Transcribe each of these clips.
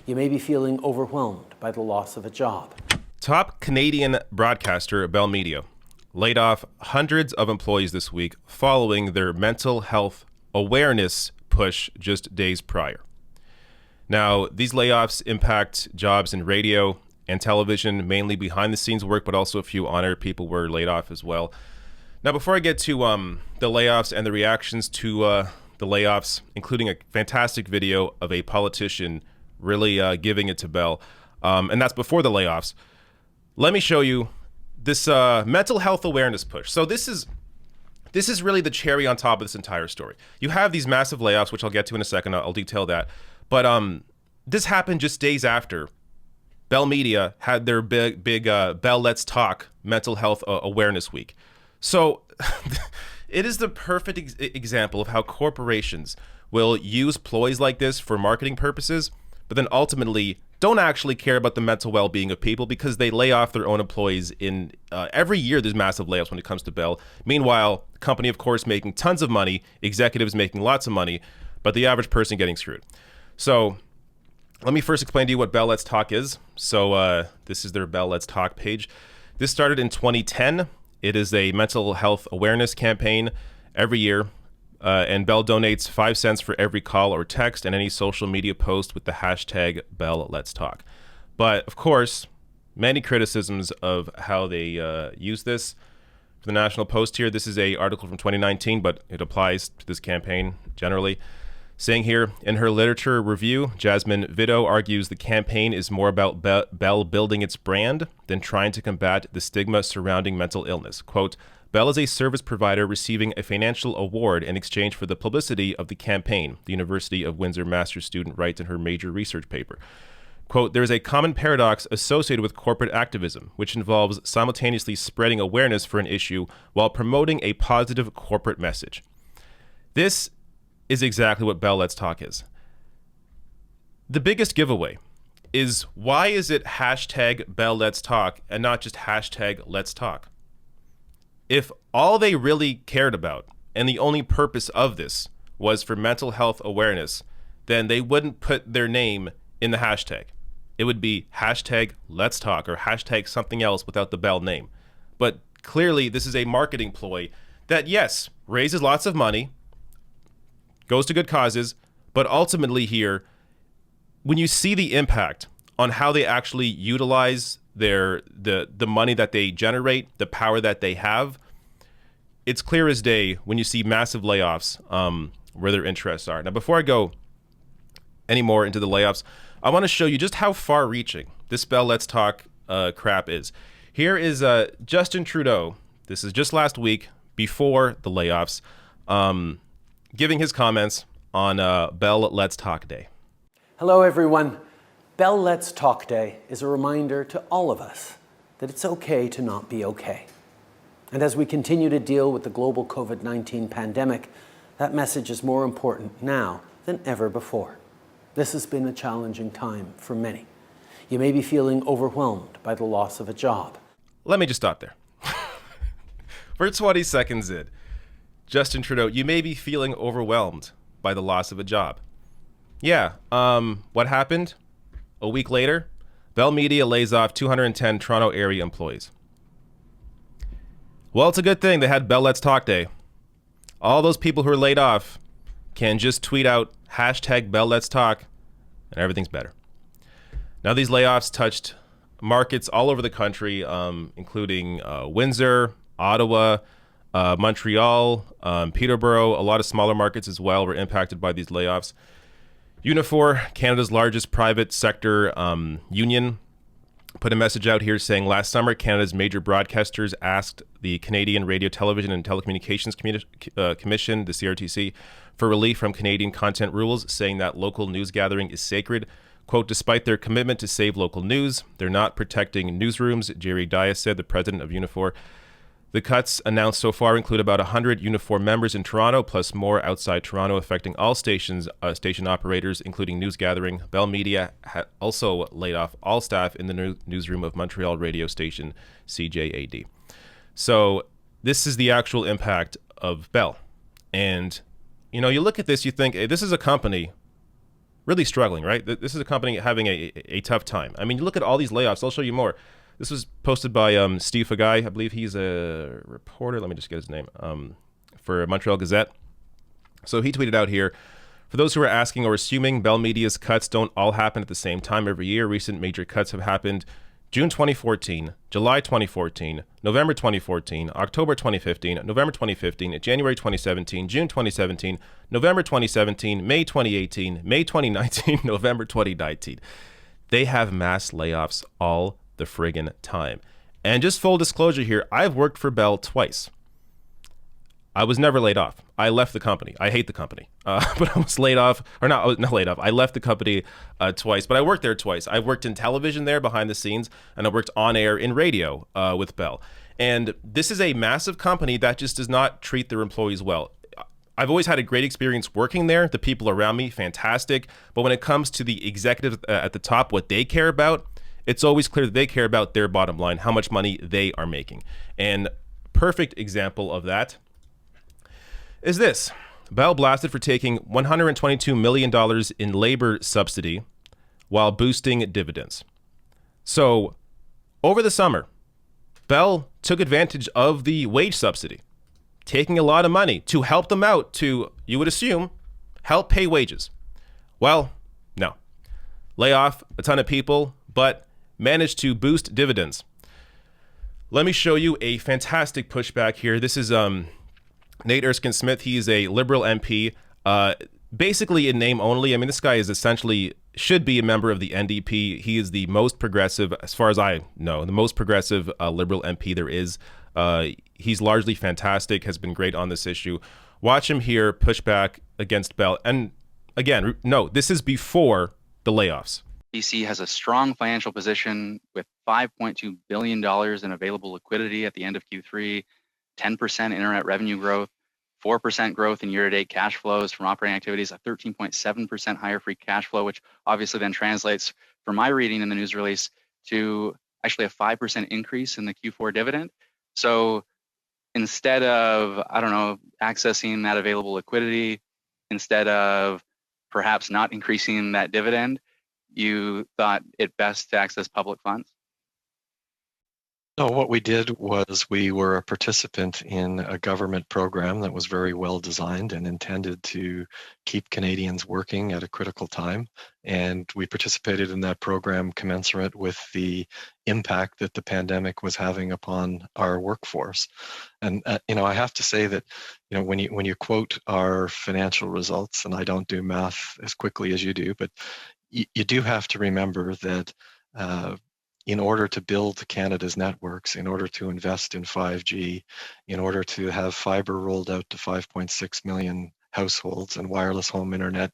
You may be feeling overwhelmed by the loss of a job. Top Canadian broadcaster Bell Media laid off hundreds of employees this week following their mental health awareness push just days prior. Now, these layoffs impact jobs in radio and television, mainly behind the scenes work, but also a few on-air people were laid off as well. Now, before I get to the layoffs and the reactions to the layoffs, including a fantastic video of a politician really giving it to Bell, and that's before the layoffs, let me show you this mental health awareness push. So this is really the cherry on top of this entire story. You have these massive layoffs, which I'll get to in a second. I'll detail that. But this happened just days after Bell Media had their big Bell Let's Talk Mental Health Awareness Week. So it is the perfect example of how corporations will use ploys like this for marketing purposes, but then ultimately don't actually care about the mental well-being of people because they lay off their own employees in every year. There's massive layoffs when it comes to Bell. Meanwhile, the company, of course, making tons of money, executives making lots of money, but the average person getting screwed. So let me first explain to you what Bell Let's Talk is. So this is their Bell Let's Talk page. This started in 2010. It is a mental health awareness campaign every year. And Bell donates 5 cents for every call or text and any social media post with the hashtag Bell Let's Talk. But of course, many criticisms of how they use this. For the National Post here, this is an article from 2019, but it applies to this campaign generally. Saying here, in her literature review, Jasmine Vido argues the campaign is more about Bell building its brand than trying to combat the stigma surrounding mental illness. Quote, Bell is a service provider receiving a financial award in exchange for the publicity of the campaign, the University of Windsor master's student writes in her major research paper. Quote, there is a common paradox associated with corporate activism, which involves simultaneously spreading awareness for an issue while promoting a positive corporate message. This is exactly what Bell Let's Talk is. The biggest giveaway is, why is it hashtag Bell Let's Talk and not just hashtag Let's Talk? If all they really cared about and the only purpose of this was for mental health awareness, then they wouldn't put their name in the hashtag. It would be hashtag Let's Talk or hashtag something else without the Bell name. But clearly this is a marketing ploy that, yes, raises lots of money, goes to good causes, but ultimately here, when you see the impact on how they actually utilize the money that they generate, the power that they have, it's clear as day when you see massive layoffs where their interests are. Now, before I go any more into the layoffs, I want to show you just how far-reaching this Bell Let's Talk crap is. Here is Justin Trudeau. This is just last week before the layoffs, giving his comments on Bell Let's Talk Day. Hello, everyone. Bell Let's Talk Day is a reminder to all of us that it's okay to not be okay. And as we continue to deal with the global COVID-19 pandemic, that message is more important now than ever before. This has been a challenging time for many. You may be feeling overwhelmed by the loss of a job. Let me just stop there. For 20 seconds in, Justin Trudeau, you may be feeling overwhelmed by the loss of a job. Yeah, what happened? A week later, Bell Media lays off 210 Toronto area employees. Well, it's a good thing they had Bell Let's Talk Day. All those people who are laid off can just tweet out hashtag Bell Let's Talk and everything's better. Now, these layoffs touched markets all over the country, including Windsor, Ottawa, Montreal, Peterborough. A lot of smaller markets as well were impacted by these layoffs. Unifor, Canada's largest private sector union, put a message out here saying last summer, Canada's major broadcasters asked the Canadian Radio, Television and Telecommunications Commission, the CRTC, for relief from Canadian content rules, saying that local news gathering is sacred. Quote, despite their commitment to save local news, they're not protecting newsrooms, Jerry Dias said, the president of Unifor. The cuts announced so far include about 100 Unifor members in Toronto, plus more outside Toronto, affecting all stations, station operators, including news gathering. Bell Media also laid off all staff in the newsroom of Montreal radio station CJAD. So this is the actual impact of Bell. And, you know, you look at this, you think, hey, this is a company really struggling, right? This is a company having a tough time. I mean, you look at all these layoffs. I'll show you more. This was posted by Steve Fagai. I believe he's a reporter. Let me just get his name, for Montreal Gazette. So he tweeted out here, for those who are asking or assuming Bell Media's cuts don't all happen at the same time every year, recent major cuts have happened June 2014, July 2014, November 2014, October 2015, November 2015, January 2017, June 2017, November 2017, May 2018, May 2019, November 2019. They have mass layoffs all the friggin' time. And just full disclosure here, I've worked for Bell twice. I was never laid off. I left the company. I hate the company, but I was laid off, or not, I was not laid off. I left the company twice, but I worked there twice. I worked in television there behind the scenes, and I worked on air in radio with Bell. And this is a massive company that just does not treat their employees well. I've always had a great experience working there. The people around me, fantastic. But when it comes to the executives at the top, what they care about, it's always clear that they care about their bottom line, how much money they are making. And perfect example of that is this. Bell blasted for taking $122 million in labor subsidy while boosting dividends. So over the summer, Bell took advantage of the wage subsidy, taking a lot of money to help them out to, you would assume, help pay wages. Well, no. Lay off a ton of people, but managed to boost dividends. Let me show you a fantastic pushback here. This is Nate Erskine-Smith. He is a Liberal MP, basically in name only. I mean, this guy is essentially, should be a member of the NDP. He is the most progressive, as far as I know, the most progressive Liberal MP there is. He's largely fantastic, has been great on this issue. Watch him here push back against Bell. And again, no, this is before the layoffs. BC has a strong financial position with $5.2 billion in available liquidity at the end of Q3, 10% internet revenue growth, 4% growth in year-to-date cash flows from operating activities, a 13.7% higher free cash flow, which obviously then translates, from my reading in the news release, to actually a 5% increase in the Q4 dividend. So instead of, accessing that available liquidity, instead of perhaps not increasing that dividend, you thought it best to access public funds? No, what we did was we were a participant in a government program that was very well designed and intended to keep Canadians working at a critical time. And we participated in that program commensurate with the impact that the pandemic was having upon our workforce. And, I have to say that, when you quote our financial results, and I don't do math as quickly as you do, but you do have to remember that in order to build Canada's networks, in order to invest in 5G, in order to have fiber rolled out to 5.6 million households and wireless home internet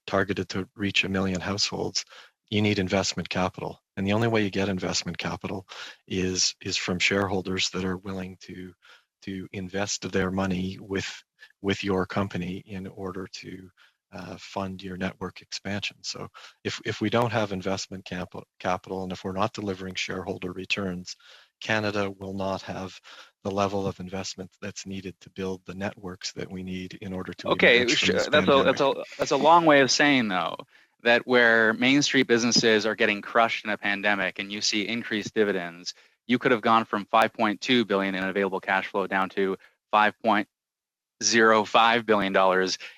targeted to reach 1 million households, you need investment capital. And the only way you get investment capital is from shareholders that are willing to invest their money with your company in order to fund your network expansion. So if we don't have investment capital and if we're not delivering shareholder returns, Canada will not have the level of investment that's needed to build the networks that we need in order to. Okay, that's a long way of saying, though, that where Main Street businesses are getting crushed in a pandemic and you see increased dividends, you could have gone from $5.2 billion in available cash flow down to $5.05 billion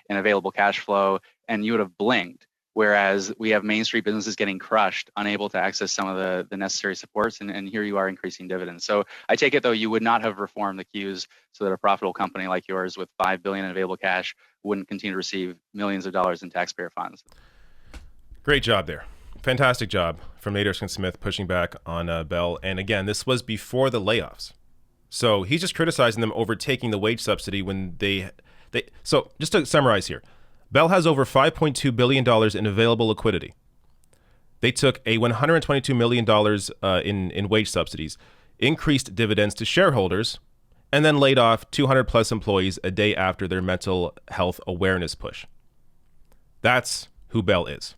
in available cash flow, and you would have blinked. Whereas we have Main Street businesses getting crushed, unable to access some of the necessary supports, and here you are increasing dividends. So I take it, though, you would not have reformed the Qs so that a profitable company like yours with $5 billion in available cash wouldn't continue to receive millions of dollars in taxpayer funds. Great job there. Fantastic job from Nate Erskine-Smith pushing back on Bell. And again, this was before the layoffs. So he's just criticizing them over taking the wage subsidy when they. So just to summarize here, Bell has over $5.2 billion in available liquidity. They took a $122 million in wage subsidies, increased dividends to shareholders, and then laid off 200 plus employees a day after their mental health awareness push. That's who Bell is.